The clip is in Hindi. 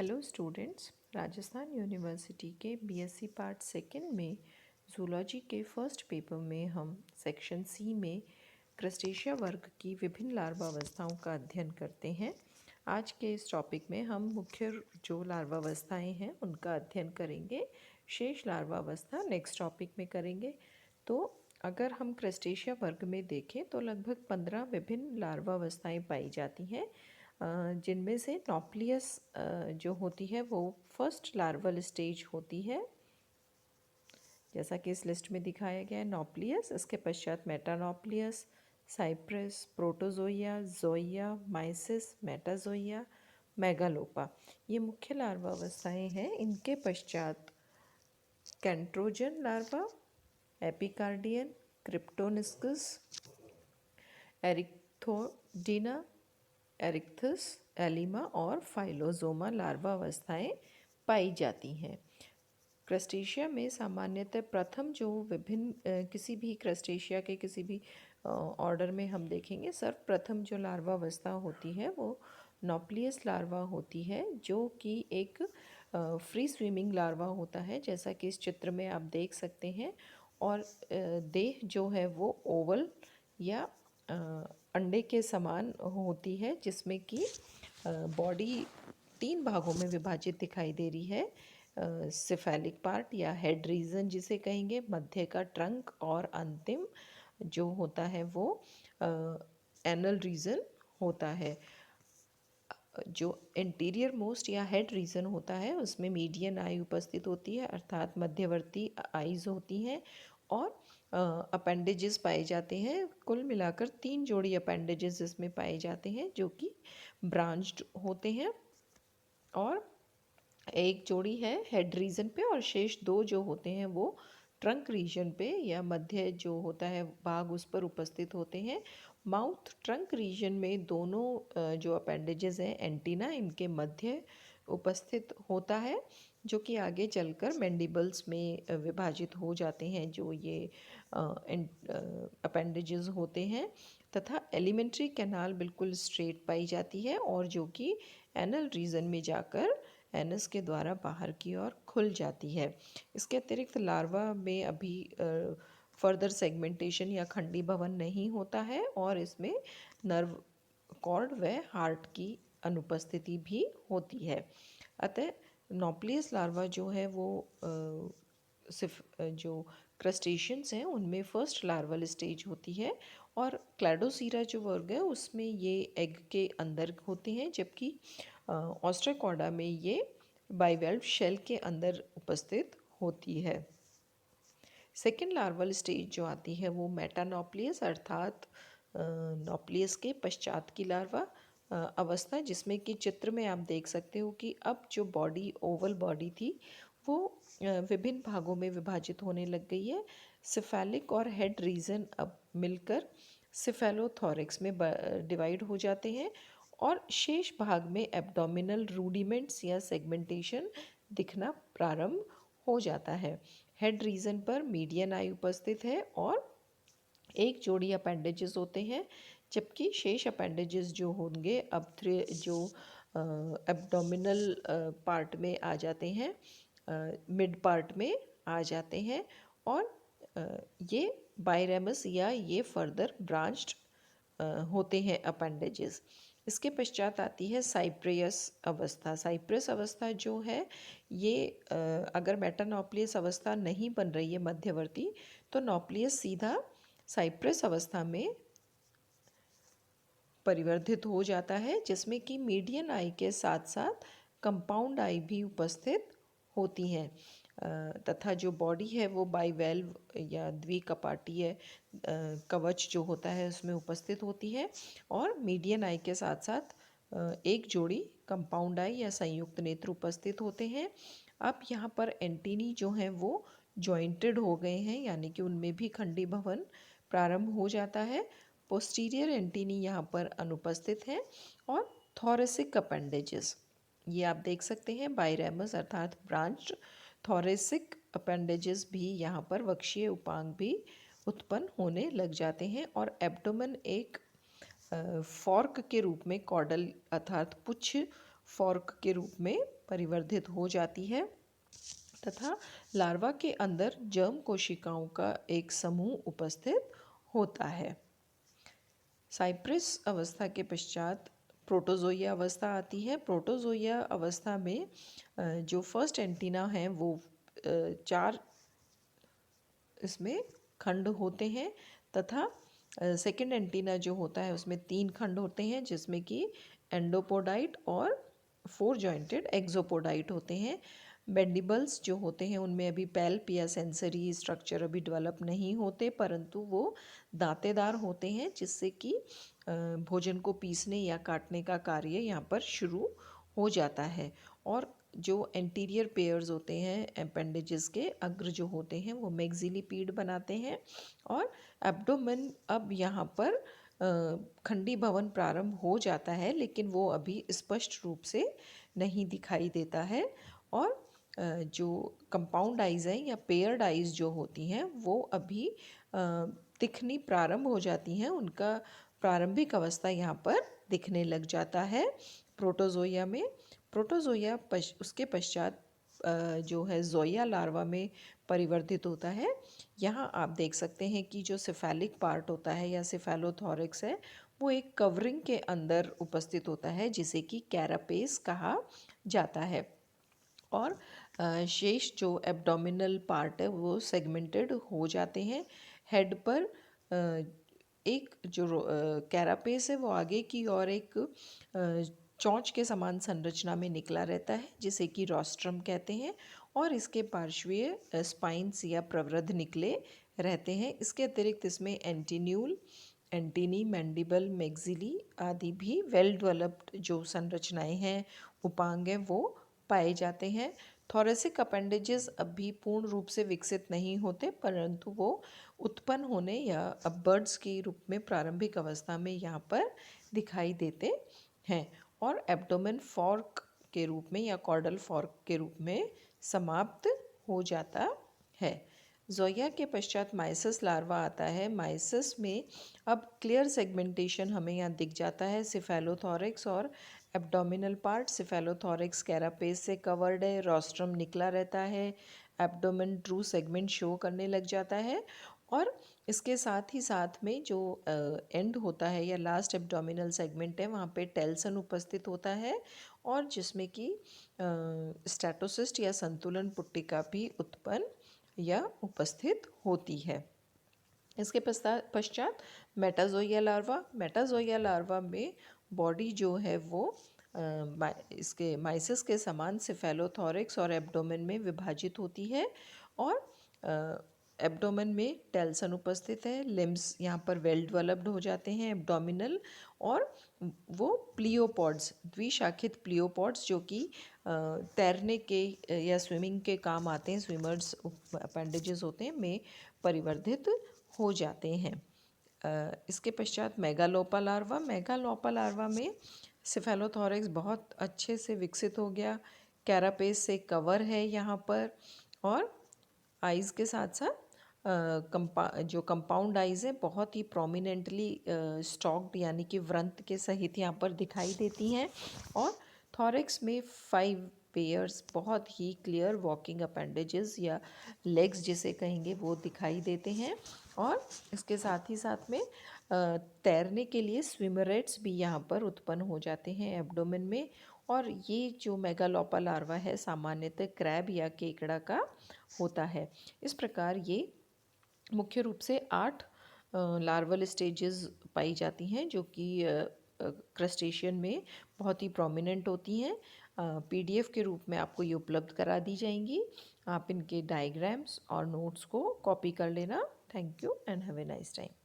हेलो स्टूडेंट्स, राजस्थान यूनिवर्सिटी के बीएससी पार्ट सेकंड में जूलॉजी के फर्स्ट पेपर में हम सेक्शन सी में क्रस्टेशिया वर्ग की विभिन्न लार्वावस्थाओं का अध्ययन करते हैं। आज के इस टॉपिक में हम मुख्य जो लार्वावस्थाएं हैं उनका अध्ययन करेंगे। शेष लार्वावस्था नेक्स्ट टॉपिक में करेंगे। तो अगर हम क्रस्टेशिया वर्ग में देखें तो लगभग 15 विभिन्न लार्वावस्थाएं पाई जाती हैं, जिनमें से नॉप्लियस जो होती है वो फर्स्ट लार्वल स्टेज होती है, जैसा कि इस लिस्ट में दिखाया गया है। नॉप्लियस, इसके पश्चात मेटानॉप्लियस, साइप्रस, प्रोटोजोइया, जोइया, माइसिस, मेटाजोइया, मेगालोपा, ये मुख्य लार्वा अवस्थाएँ हैं। इनके पश्चात कैंट्रोजन लार्वा, एपिकार्डियन, क्रिप्टोनिस्कस, एरिक्थोडीना, एरिक्थस, एलिमा और फाइलोजोमा लार्वा अवस्थाएँ पाई जाती हैं। क्रस्टेशिया में सामान्यतः प्रथम जो विभिन्न किसी भी क्रस्टेशिया के किसी भी ऑर्डर में हम देखेंगे, सर्वप्रथम जो लार्वा अवस्था होती है वो नॉप्लियस लार्वा होती है, जो कि एक फ्री स्विमिंग लार्वा होता है, जैसा कि इस चित्र में आप देख सकते हैं। और देह जो है वो ओवल या अंडे के समान होती है, जिसमें कि बॉडी 3 भागों में विभाजित दिखाई दे रही है। सिफेलिक पार्ट या हेड रीजन जिसे कहेंगे, मध्य का ट्रंक, और अंतिम जो होता है वो एनल रीजन होता है। जो इंटीरियर मोस्ट या हेड रीजन होता है उसमें मीडियन आई उपस्थित होती है, अर्थात मध्यवर्ती आईज होती हैं, और अपेंडेजेस पाए जाते हैं। कुल मिलाकर 3 जोड़ी अपेंडेजेस इसमें पाए जाते हैं, जो कि ब्रांच्ड होते हैं, और एक जोड़ी है हेड रीजन पे, और शेष 2 जो होते हैं वो ट्रंक रीजन पे या मध्य जो होता है भाग उस पर उपस्थित होते हैं। माउथ ट्रंक रीजन में दोनों जो अपेंडेजेस हैं एंटीना, इनके मध्य उपस्थित होता है, जो कि आगे चलकर मैंडिबल्स में विभाजित हो जाते हैं, जो ये अपेंडेजेस होते हैं। तथा एलिमेंट्री कैनाल बिल्कुल स्ट्रेट पाई जाती है, और जो कि एनल रीजन में जाकर एनस के द्वारा बाहर की ओर खुल जाती है। इसके अतिरिक्त लार्वा में अभी फर्दर सेगमेंटेशन या खंडी भवन नहीं होता है, और इसमें नर्व कॉर्ड व हार्ट की अनुपस्थिति भी होती है। अतः नॉप्लियस लार्वा जो है वो सिर्फ जो क्रस्टेशियंस हैं उनमें फर्स्ट लार्वल स्टेज होती है, और क्लैडोसीरा जो वर्ग है उसमें ये एग के अंदर होते हैं, जबकि ऑस्ट्राकोडा में ये बाइवेल्व शेल के अंदर उपस्थित होती है। सेकेंड लार्वल स्टेज जो आती है वो मेटानॉप्लियस, अर्थात नॉप्लियस के पश्चात की लार्वा अवस्था, जिसमें कि चित्र में आप देख सकते हो कि अब जो बॉडी ओवल बॉडी थी वो विभिन्न भागों में विभाजित होने लग गई है। सिफेलिक और हेड रीजन अब मिलकर सिफेलोथोरिक्स में डिवाइड हो जाते हैं, और शेष भाग में एब्डोमिनल रूडिमेंट्स या सेगमेंटेशन दिखना प्रारंभ हो जाता है। हेड रीजन पर मीडियन आई उपस्थित है और एक जोड़ी अपेंडेजेस होते हैं, जबकि शेष अपेंडेजेस जो होंगे अब जो एब्डोमिनल पार्ट में आ जाते हैं, मिड पार्ट में आ जाते हैं, और ये बाइरेमस या ये फर्दर ब्रांच्ड होते हैं अपेंडेजेस। इसके पश्चात आती है साइप्रियस अवस्था। साइप्रस अवस्था जो है ये अगर मेटानॉप्लियस अवस्था नहीं बन रही है मध्यवर्ती, तो नॉप्लियस सीधा साइप्रस अवस्था में परिवर्तित हो जाता है, जिसमें कि मीडियन आई के साथ साथ कंपाउंड आई भी उपस्थित होती हैं, तथा जो बॉडी है वो बाइवेल्व या द्विकपाटीय कवच जो होता है उसमें उपस्थित होती है, और मीडियन आई के साथ साथ एक जोड़ी कंपाउंड आई या संयुक्त नेत्र उपस्थित होते हैं। अब यहाँ पर एंटीनी जो हैं वो जॉइंटेड हो गए हैं, यानी कि उनमें भी खंडी भवन प्रारंभ हो जाता है। पोस्टीरियर एंटीनी यहाँ पर अनुपस्थित हैं, और थोरेसिक अपेंडेजेस ये आप देख सकते हैं, बाइरेमस अर्थात ब्रांच्ड थोरेसिक अपेंडेजेस भी यहाँ पर वक्षीय उपांग भी उत्पन्न होने लग जाते हैं, और एब्डोमेन एक फॉर्क के रूप में कॉर्डल अर्थात पुच्छ फॉर्क के रूप में परिवर्तित हो जाती है तथा लार्वा के अंदर जर्म कोशिकाओं का एक समूह उपस्थित होता है। साइप्रस अवस्था के पश्चात प्रोटोजोइया अवस्था आती है। प्रोटोजोइया अवस्था में जो फर्स्ट एंटीना है वो 4 इसमें खंड होते हैं तथा सेकेंड एंटीना जो होता है उसमें 3 खंड होते हैं, जिसमें कि एंडोपोडाइट और 4 जॉइंटेड एक्सोपोडाइट होते हैं। मैंडिबल्स जो होते हैं उनमें अभी पैल्प या सेंसरी स्ट्रक्चर अभी डेवलप नहीं होते, परंतु वो दांतेदार होते हैं, जिससे कि भोजन को पीसने या काटने का कार्य यहाँ पर शुरू हो जाता है। और जो एंटीरियर पेयर्स होते हैं अपेंडेजेस के अग्र जो होते हैं वो मैक्सिलिपीड बनाते हैं। और एब्डोमेन अब यहाँ पर खंडी भवन प्रारंभ हो जाता है, लेकिन वो अभी स्पष्ट रूप से नहीं दिखाई देता है। और जो कंपाउंड आइज हैं या पेयर्ड आइज जो होती हैं वो अभी दिखनी प्रारंभ हो जाती हैं। उनका प्रारंभिक अवस्था यहाँ पर दिखने लग जाता है प्रोटोजोइया में। प्रोटोजोइया उसके पश्चात जो है जोइया लार्वा में परिवर्तित होता है। यहाँ आप देख सकते हैं कि जो सिफेलिक पार्ट होता है या सिफेलोथोरैक्स है वो एक कवरिंग के अंदर उपस्थित होता है, जिसे कि कैरापेस कहा जाता है। और शेष जो एब्डोमिनल पार्ट है वो सेगमेंटेड हो जाते हैं। हेड पर एक जो कैरापेस है वो आगे की ओर एक चोंच के समान संरचना में निकला रहता है, जिसे कि रोस्ट्रम कहते हैं। और इसके पार्श्वीय स्पाइन्स या प्रवृद्ध निकले रहते हैं। इसके अतिरिक्त इसमें एंटीन्यूल, एंटीनी, मैंडिबल, मैक्सिली आदि भी वेल डेवलप्ड जो संरचनाएं हैं, उपांग हैं, वो पाए जाते हैं। थोरेसिक अपेंडेजेस अभी पूर्ण रूप से विकसित नहीं होते, परंतु वो उत्पन्न होने या बर्ड्स के रूप में प्रारंभिक अवस्था में यहाँ पर दिखाई देते हैं। और एब्डोमेन फॉर्क के रूप में या कॉर्डल फॉर्क के रूप में समाप्त हो जाता है। जोइया के पश्चात माइसस लार्वा आता है। माइसस में अब क्लियर सेगमेंटेशन हमें यहाँ दिख जाता है। सिफेलोथोरैक्स और एब्डोमिनल पार्ट, सिफेलोथोरैक्स कैरापेस से कवर्ड है, रोस्ट्रम निकला रहता है, एब्डोमेन ट्रू सेगमेंट शो करने लग जाता है। और इसके साथ ही साथ में जो एंड होता है या लास्ट एब्डोमिनल सेगमेंट है वहाँ पे टेल्सन उपस्थित होता है, और जिसमें कि स्टैटोसिस्ट या संतुलन पुट्टिका भी उत्पन्न या उपस्थित होती है। इसके पश्चात मेटाजोइया लार्वा। मेटाजोइया लार्वा में बॉडी जो है वो इसके माइसिस के समान सिफेलोथोरैक्स और एब्डोमेन में विभाजित होती है। और एब्डोमेन में टेल्सन उपस्थित है। लिम्स यहाँ पर वेल डेवलप्ड हो जाते हैं एब्डोमिनल, और वो प्लियोपॉड्स, द्विशाखित प्लियोपॉड्स जो कि तैरने के या स्विमिंग के काम आते हैं, स्विमर्स अपेंडेजेस होते हैं, में परिवर्तित हो जाते हैं। इसके पश्चात मेगालोपा लार्वा। मेगालोपा लार्वा में सिफेलोथोरैक्स बहुत अच्छे से विकसित हो गया, कैरापेस से कवर है यहाँ पर, और आइज़ के साथ साथ जो कंपाउंड आइज़ है बहुत ही प्रोमिनेंटली स्टॉक्ड यानी कि व्रंत के सहित यहाँ पर दिखाई देती हैं। और थोरैक्स में 5 पेयर्स बहुत ही क्लियर वॉकिंग अपेंडेजेस या लेग्स जिसे कहेंगे वो दिखाई देते हैं। और इसके साथ ही साथ में तैरने के लिए स्विमरेट्स भी यहाँ पर उत्पन्न हो जाते हैं एब्डोमेन में। और ये जो मेगालोपा लार्वा है सामान्यतः क्रैब या केकड़ा का होता है। इस प्रकार ये मुख्य रूप से 8 लार्वल स्टेजेस पाई जाती हैं, जो कि क्रस्टेशियन में बहुत ही प्रोमिनेंट होती हैं। पीडीएफ के रूप में आपको ये उपलब्ध करा दी जाएंगी। आप इनके डायग्राम्स और नोट्स को कॉपी कर लेना। Thank you and have a nice time.